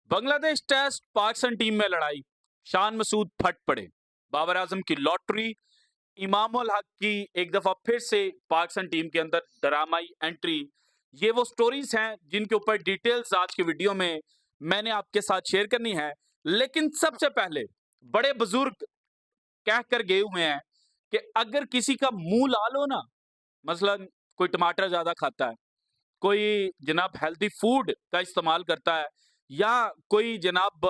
Bangladesh test Pakistan team में लड़ाई, शान मसूद फट पड़े, बाबर आजम की लॉटरी, इमामुल हक की एक दफा फिर से पाकिस्तान टीम के अंदर ड्रामाई एंट्री। ये वो स्टोरीज हैं जिनके ऊपर डिटेल्स आज के वीडियो में मैंने आपके साथ शेयर करनी है। लेकिन सबसे पहले बड़े बुजुर्ग कह कर गए हुए हैं कि अगर किसी का मुंह लाल हो ना, मसलन कोई टमाटर ज्यादा खाता है, कोई जनाब हेल्दी फूड का इस्तेमाल करता है, या कोई जनाब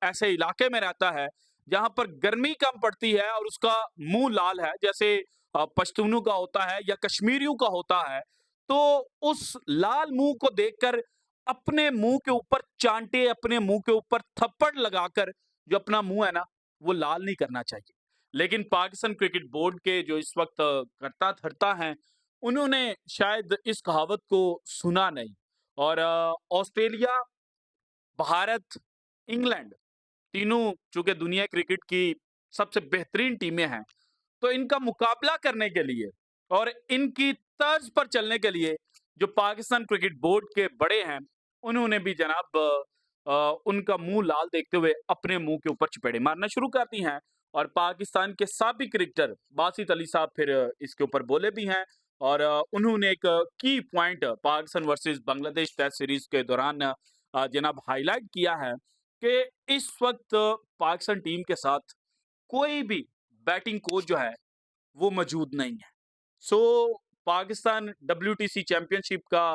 ऐसे इलाके में रहता है जहां पर गर्मी कम पड़ती है और उसका मुंह लाल है, जैसे पश्तूनों का होता है या कश्मीरियों का होता है, तो उस लाल मुंह को देखकर अपने मुंह के ऊपर चांटे, अपने मुंह के ऊपर थप्पड़ लगाकर जो अपना मुंह है ना, वो लाल नहीं करना चाहिए। लेकिन पाकिस्तान क्रिकेट बोर्ड के जो इस वक्त करता धरता हैं, उन्होंने शायद इस कहावत को सुना नहीं, और ऑस्ट्रेलिया, भारत, इंग्लैंड, तीनों चूंकि दुनिया क्रिकेट की सबसे बेहतरीन टीमें हैं, तो इनका मुकाबला करने के लिए और इनकी तर्ज पर चलने के लिए जो पाकिस्तान क्रिकेट बोर्ड के बड़े हैं, उन्होंने भी जनाब उनका मुंह लाल देखते हुए अपने मुंह के ऊपर चपेड़े मारना शुरू कर दी हैं। और पाकिस्तान के साबिक क्रिकेटर बासित अली साहब फिर इसके ऊपर बोले भी हैं, और उन्होंने एक की point Pakistan versus Bangladesh test series के दौरान जनाब हाईलाइट किया है कि इस वक्त पाकिस्तान टीम के साथ कोई भी बैटिंग कोच जो है वो मौजूद नहीं है। सो पाकिस्तान WTC चैंपियनशिप का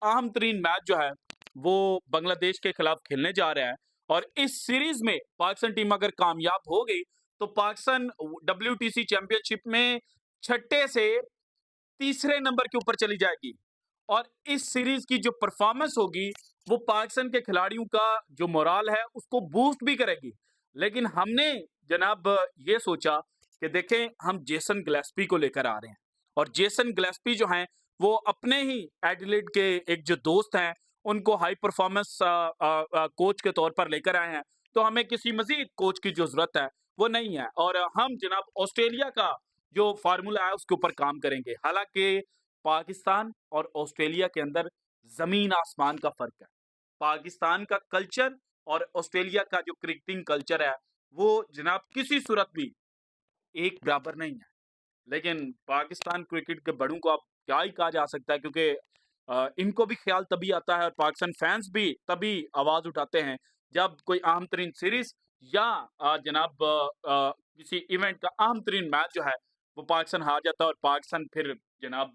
अहम तरीन मैच जो है वो बांग्लादेश के खिलाफ खेलने जा रहा है, और इस सीरीज में पाकिस्तान टीम अगर कामयाब हो गई तो पाकिस्तान WTC चैंपियनशिप में छठे से तीसरे नंबर के ऊपर चली जाएगी, और इस सीरीज की जो परफॉर्मेंस होगी वो पाकिस्तान के खिलाड़ियों का जो मोराल है उसको बूस्ट भी करेगी। लेकिन हमने जनाब ये सोचा कि देखें, हम जेसन गिलेस्पी को लेकर आ रहे हैं, और जेसन गिलेस्पी जो हैं वो अपने ही एडिलेड के एक जो दोस्त हैं उनको हाई परफॉर्मेंस कोच के तौर पर लेकर आए हैं। तो हमें किसी मजीद कोच की जो जरूरत है वो नहीं है, और हम जनाब ऑस्ट्रेलिया का जो फार्मूला है उसके ऊपर काम करेंगे। हालांकि पाकिस्तान और ऑस्ट्रेलिया के अंदर जमीन आसमान का फर्क है। पाकिस्तान का कल्चर और ऑस्ट्रेलिया का जो क्रिकेटिंग कल्चर है वो जनाब किसी सूरत भी एक बराबर नहीं है। लेकिन पाकिस्तान क्रिकेट के बड़ों को अब क्या ही कहा जा सकता है, क्योंकि इनको भी ख्याल तभी आता है और पाकिस्तान फैंस भी तभी आवाज उठाते हैं जब कोई अहम तरीन सीरीज या जनाब किसी इवेंट का अहम तरीन मैच जो है वो पाकिस्तान हार जाता है और पाकिस्तान फिर जनाब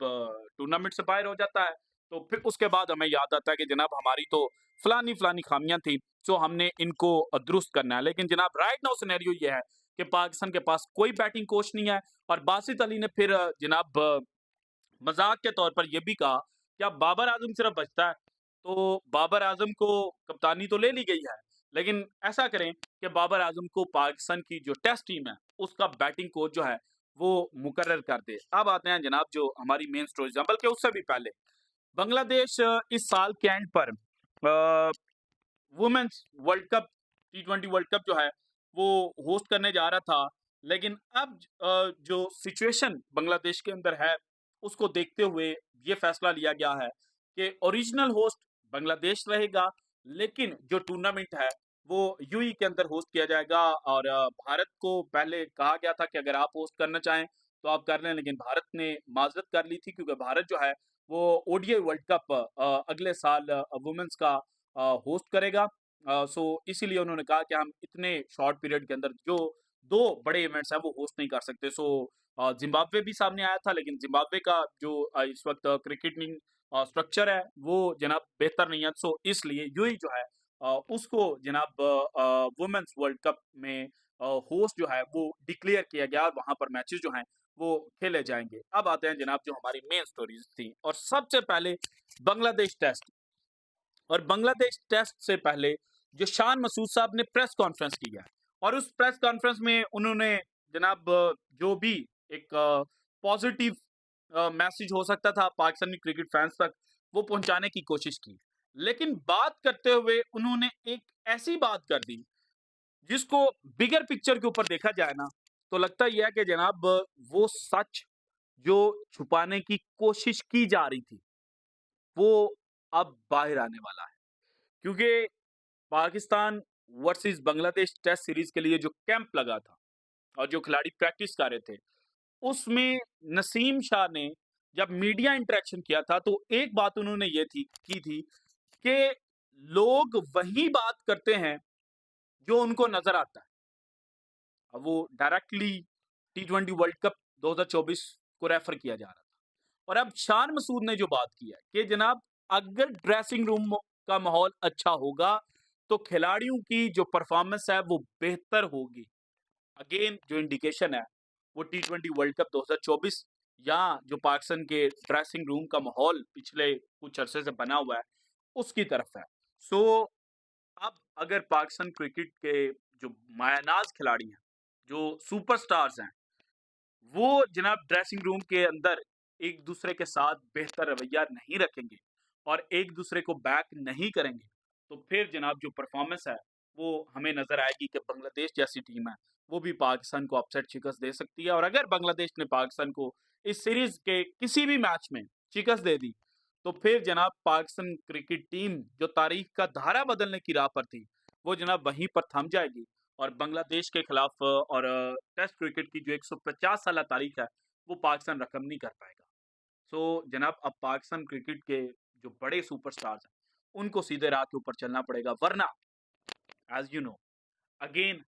टूर्नामेंट से बाहर हो जाता है। तो फिर उसके बाद हमें याद आता है कि जनाब हमारी तो फलानी फलानी खामियां थी, सो हमने इनको दुरुस्त करना है। लेकिन जनाब राइट नाउ सिनेरियो ये है कि पाकिस्तान के पास कोई बैटिंग कोच नहीं है, और बासित अली ने फिर जनाब मजाक के तौर पर यह भी कहा कि अब बाबर आजम सिर्फ बचता है, तो बाबर आजम को कप्तानी तो ले ली गई है, लेकिन ऐसा करें कि बाबर आजम को पाकिस्तान की जो टेस्ट टीम है उसका बैटिंग कोच जो है वो मुकर्रर कर दे। अब आते हैं जनाब जो हमारी मेन स्टोरीज हैं, बल्कि उससे भी पहले बांग्लादेश इस साल के एंड पर women's world cup, T20 world cup जो है वो होस्ट करने जा रहा था। लेकिन अब जो सिचुएशन बांग्लादेश के अंदर है उसको देखते हुए ये फैसला लिया गया है कि ओरिजिनल होस्ट बांग्लादेश रहेगा, लेकिन जो टूर्नामेंट है वो यूएई के अंदर होस्ट किया जाएगा। और भारत को पहले कहा गया था कि अगर आप होस्ट करना चाहें तो आप कर लें, लेकिन भारत ने माजरत कर ली थी, क्योंकि भारत जो है वो ODI वर्ल्ड कप अगले साल वुमेन्स का होस्ट करेगा। सो इसीलिए उन्होंने कहा कि हम इतने शॉर्ट पीरियड के अंदर जो दो बड़े इवेंट्स हैं वो होस्ट नहीं कर सकते। सो जिम्बाब्वे भी सामने आया था, लेकिन जिम्बाब्वे का जो इस वक्त क्रिकेटिंग स्ट्रक्चर है वो जनाब बेहतर नहीं है, सो इसलिए यूएई जो है उसको जनाब वुमेन्स वर्ल्ड कप में होस्ट जो है वो डिक्लेयर किया गया, और वहां पर मैचेस जो हैं वो खेले जाएंगे। अब आते हैं जनाब जो हमारी मेन स्टोरीज थी, और सबसे पहले बांग्लादेश टेस्ट। और बांग्लादेश टेस्ट से पहले जो शान मसूद साहब ने प्रेस कॉन्फ्रेंस की है, और उस प्रेस कॉन्फ्रेंस में उन्होंने जनाब जो भी एक पॉजिटिव मैसेज हो सकता था पाकिस्तानी क्रिकेट फैंस तक वो पहुंचाने की कोशिश की। लेकिन बात करते हुए उन्होंने एक ऐसी बात कर दी जिसको बिगर पिक्चर के ऊपर देखा जाए ना, तो लगता यह है कि जनाब वो सच जो छुपाने की कोशिश की जा रही थी वो अब बाहर आने वाला है। क्योंकि Pakistan versus Bangladesh test series के लिए जो कैंप लगा था और जो खिलाड़ी प्रैक्टिस कर रहे थे, उसमें नसीम शाह ने जब मीडिया इंटरेक्शन किया था तो एक बात उन्होंने ये की थी कि लोग वही बात करते हैं जो उनको नजर आता है। अब वो डायरेक्टली T20 वर्ल्ड कप 2024 को रेफर किया जा रहा था। और अब शान मसूद ने जो बात की है कि जनाब अगर ड्रेसिंग रूम का माहौल अच्छा होगा तो खिलाड़ियों की जो परफॉर्मेंस है वो बेहतर होगी। अगेन जो इंडिकेशन है वो T20 वर्ल्ड कप 2024 या जो पाकिस्तान के ड्रेसिंग रूम का माहौल पिछले कुछ अरसे से बना हुआ है उसकी तरफ है। सो अब अगर पाकिस्तान क्रिकेट के जो मायानाज खिलाड़ी हैं, जो सुपरस्टार्स हैं, वो जनाब ड्रेसिंग रूम के अंदर एक दूसरे के साथ बेहतर रवैया नहीं रखेंगे और एक दूसरे को बैक नहीं करेंगे, तो फिर जनाब जो परफॉर्मेंस है वो हमें नजर आएगी कि बांग्लादेश जैसी टीम है वो भी पाकिस्तान को अपसेट शिकस्त दे सकती है। और अगर बांग्लादेश ने पाकिस्तान को इस सीरीज के किसी भी मैच में शिकस्त दे दी तो फिर जनाब पाकिस्तान क्रिकेट टीम जो तारीख का धारा बदलने की राह पर थी वो जनाब वहीं पर थम जाएगी और बांग्लादेश के खिलाफ और टेस्ट क्रिकेट की जो 150 साल तारीख है वो पाकिस्तान रकम नहीं कर पाएगा। सो जनाब अब पाकिस्तान क्रिकेट के जो बड़े सुपरस्टार्स हैं उनको सीधे राह के ऊपर चलना पड़ेगा, वरना as you know again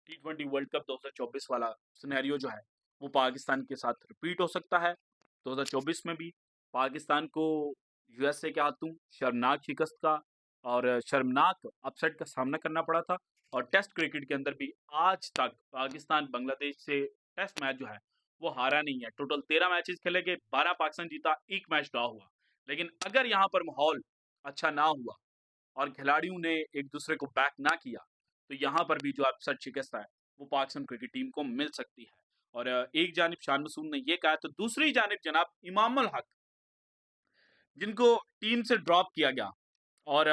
T20 world cup 2024 वाला सिनेरियो जो है वो पाकिस्तान के साथ रिपीट हो सकता है। 2024 में भी पाकिस्तान को यूएसए के हाथों शर्मनाक शिकस्त का और शर्मनाक अपसेट का सामना करना पड़ा था। और टेस्ट क्रिकेट के अंदर भी आज तक पाकिस्तान बांग्लादेश से टेस्ट मैच जो है वो हारा नहीं है। टोटल 13 मैचेस खेले गए, 12 पाकिस्तान जीता, 1 मैच ड्रॉ हुआ। लेकिन अगर यहाँ पर माहौल अच्छा ना हुआ और खिलाड़ियों ने एक दूसरे को बैक ना किया तो यहाँ पर भी जो अपसेट शिकस्त है वो पाकिस्तान क्रिकेट टीम को मिल सकती है। और एक जानिब शान मसूद ने ये कहा तो दूसरी जानिब जनाब इमाम उल हक जिनको टीम से ड्रॉप किया गया और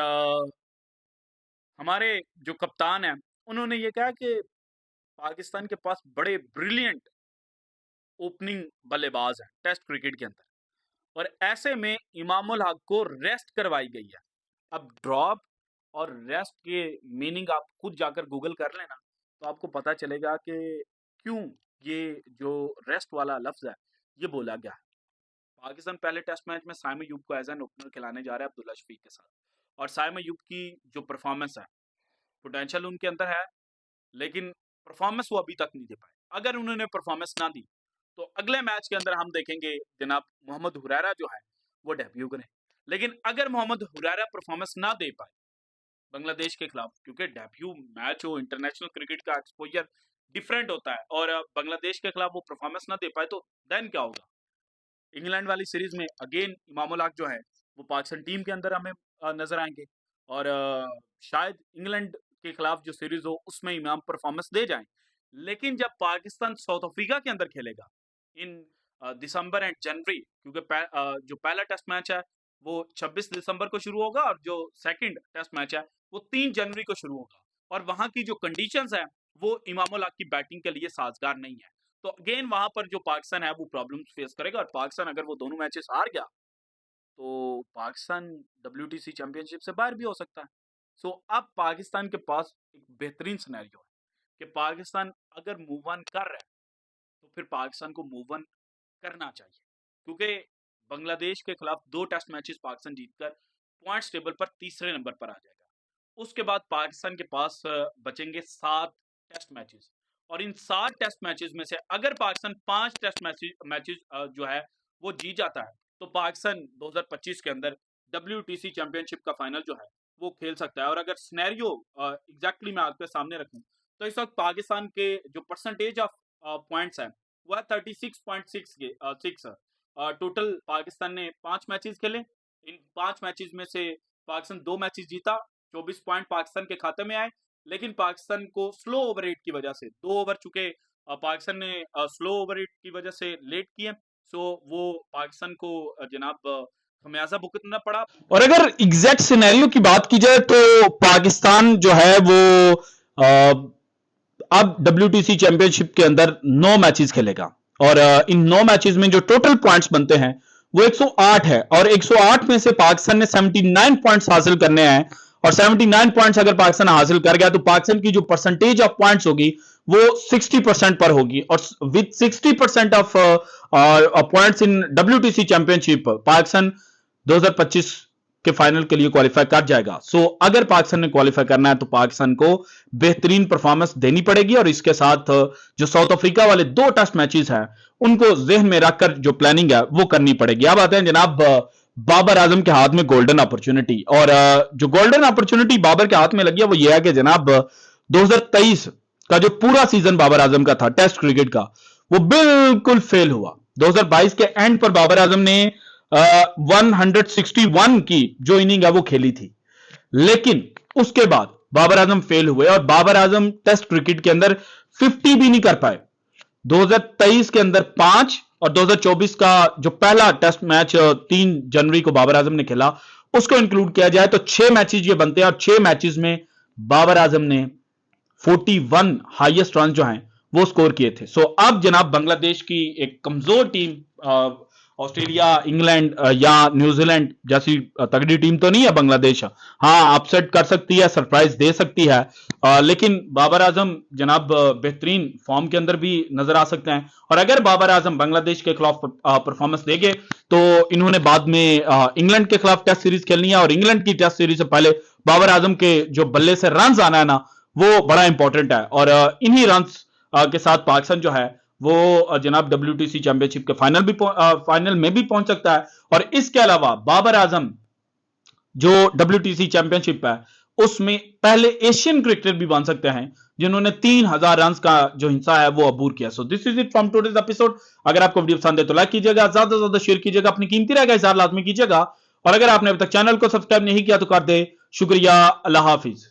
हमारे जो कप्तान हैं उन्होंने ये कहा कि पाकिस्तान के पास बड़े ब्रिलियंट ओपनिंग बल्लेबाज हैं टेस्ट क्रिकेट के अंदर और ऐसे में इमाम उल हक को रेस्ट करवाई गई है। अब ड्रॉप और रेस्ट के मीनिंग आप खुद जाकर गूगल कर लेना तो आपको पता चलेगा कि क्यों ये जो रेस्ट वाला लफ्ज है ये बोला गया है। पाकिस्तान पहले टेस्ट मैच में साइम अयूब को एज एन ओपनर खिलाने जा रहा है अब्दुल्ला शफीक के साथ और साइम अयूब की जो परफॉर्मेंस है, पोटेंशियल उनके अंदर है लेकिन परफॉर्मेंस वो अभी तक नहीं दे पाए। अगर उन्होंने परफॉर्मेंस ना दी तो अगले मैच के अंदर हम देखेंगे जनाब मोहम्मद हुरैरा जो है वो डेब्यू करें। लेकिन अगर मोहम्मद हुरैरा परफॉर्मेंस ना दे पाए बांग्लादेश के खिलाफ, क्योंकि डेब्यू मैच हो, इंटरनेशनल क्रिकेट का एक्सपोजर डिफरेंट होता है और बांग्लादेश के खिलाफ वो परफॉर्मेंस ना दे पाए तो देन क्या होगा। इंग्लैंड वाली सीरीज में अगेन इमाम उल हक जो है वो पाकिस्तान टीम के अंदर हमें नजर आएंगे और शायद इंग्लैंड के खिलाफ जो सीरीज हो उसमें इमाम परफॉर्मेंस दे जाएं। लेकिन जब पाकिस्तान साउथ अफ्रीका के अंदर खेलेगा इन दिसंबर एंड जनवरी, क्योंकि जो पहला टेस्ट मैच है वो 26 दिसंबर को शुरू होगा और जो सेकंड टेस्ट मैच है वो 3 जनवरी को शुरू होगा और वहां की जो कंडीशंस है वो इमाम उल हक की बैटिंग के लिए साजगार नहीं है। तो अगेन वहां पर जो पाकिस्तान है वो प्रॉब्लम्स फेस करेगा और पाकिस्तान अगर वो दोनों मैचेस हार गया तो पाकिस्तान WTC चैंपियनशिप से बाहर भी हो सकता है। सो अब पाकिस्तान के पास एक बेहतरीन सिनेरियो है कि पाकिस्तान अगर मूव ऑन कर रहा है तो फिर पाकिस्तान को मूव ऑन करना चाहिए, क्योंकि बांग्लादेश के खिलाफ 2 टेस्ट मैचेस पाकिस्तान जीतकर पॉइंट्स टेबल पर तीसरे नंबर पर आ जाएगा। उसके बाद पाकिस्तान के पास बचेंगे 7 टेस्ट मैचेस और इन 7 टेस्ट मैचेस में से अगर पाकिस्तान 5 टेस्ट मैचेस जो है वो जीत जाता है तो पाकिस्तान 2025 के अंदर WTC चैंपियनशिप का फाइनल जो है वो खेल सकता है। और अगर सिनेरियो एग्जैक्टली मैं आपके सामने रखूं तो इस वक्त पाकिस्तान के जो परसेंटेज ऑफ पॉइंट्स है वो है 36.6 टोटल पाकिस्तान ने 5 मैचेस खेले। इन 5 मैचेस में से पाकिस्तान 2 मैचेस जीता, 24 पॉइंट पाकिस्तान के खाते में आए। लेकिन पाकिस्तान को स्लो ओवर रेट की वजह से 2 ओवर चुके पाकिस्तान ने स्लो ओवर रेट की वजह से लेट किए, सो वो पाकिस्तान को जनाब खमियाजा भुगतना पड़ा। और अगर एग्जैक्ट सिनेरियो की बात की जाए तो पाकिस्तान जो है वो अब WTC चैंपियनशिप के अंदर 9 मैचेस खेलेगा और इन 9 मैचेस में जो टोटल पॉइंट्स बनते हैं वो 108 है और 108 में से पाकिस्तान ने 79 पॉइंट्स हासिल करने हैं और 79 पॉइंट्स अगर पाकिस्तान हासिल कर गया तो पाकिस्तान की जो परसेंटेज ऑफ पॉइंट्स होगी वो 60% पर होगी, और with 60% of points in WTC championship Pakistan 2025 के फाइनल के लिए क्वालिफाई कर जाएगा। सो अगर पाकिस्तान ने क्वालिफाई करना है तो पाकिस्तान को बेहतरीन परफॉर्मेंस देनी पड़ेगी, और इसके साथ जो साउथ अफ्रीका वाले 2 टेस्ट मैचेस हैं उनको जहन में रखकर जो प्लानिंग है वो करनी पड़ेगी। अब आते हैं जनाब बाबर आजम के हाथ में गोल्डन अपॉर्चुनिटी, और जो गोल्डन अपॉर्चुनिटी बाबर के हाथ में लगी है वो ये है कि जनाब 2023 का जो पूरा सीजन बाबर आजम का था टेस्ट क्रिकेट का, वो बिल्कुल फेल हुआ। 2022 के एंड पर बाबर आजम ने 161 की जो इनिंग है वो खेली थी, लेकिन उसके बाद बाबर आजम फेल हुए और बाबर आजम टेस्ट क्रिकेट के अंदर 50 भी नहीं कर पाए। 2023 के अंदर 5 और 2024 का जो पहला टेस्ट मैच 3 जनवरी को बाबर आजम ने खेला उसको इंक्लूड किया जाए तो 6 मैचेस ये बनते हैं, और 6 मैचेस में बाबर आजम ने 41 हाईएस्ट रन जो हैं वो स्कोर किए थे। सो अब जनाब बांग्लादेश की एक कमजोर टीम, ऑस्ट्रेलिया, इंग्लैंड या न्यूजीलैंड जैसी तगड़ी टीम तो नहीं है बांग्लादेश, हाँ अपसेट कर सकती है, सरप्राइज दे सकती है, लेकिन बाबर आजम जनाब बेहतरीन फॉर्म के अंदर भी नजर आ सकते हैं। और अगर बाबर आजम बांग्लादेश के खिलाफ परफॉर्मेंस देंगे तो इन्होंने बाद में इंग्लैंड के खिलाफ टेस्ट सीरीज खेलनी है, और इंग्लैंड की टेस्ट सीरीज से पहले बाबर आजम के जो बल्ले से रन आना है ना वो बड़ा इंपॉर्टेंट है, और इन्हीं रन के साथ पाकिस्तान जो है वो जनाब WTC चैंपियनशिप के फाइनल में भी पहुंच सकता है। और इसके अलावा बाबर आजम जो WTC चैंपियनशिप है उसमें पहले एशियन क्रिकेटर भी बन सकते हैं जिन्होंने 3000 रन का जो हिस्सा है वो अबूर किया। So this is it from today's episode. अगर आपको वीडियो पसंद है तो लाइक कीजिएगा, ज्यादा से ज्यादा शेयर कीजिएगा, अपनी कीमती राय का इज़हार लाजमी कीजिएगा, और अगर आपने अभी तक चैनल को सब्सक्राइब नहीं किया तो कर दे। शुक्रिया, अल्लाह हाफिज।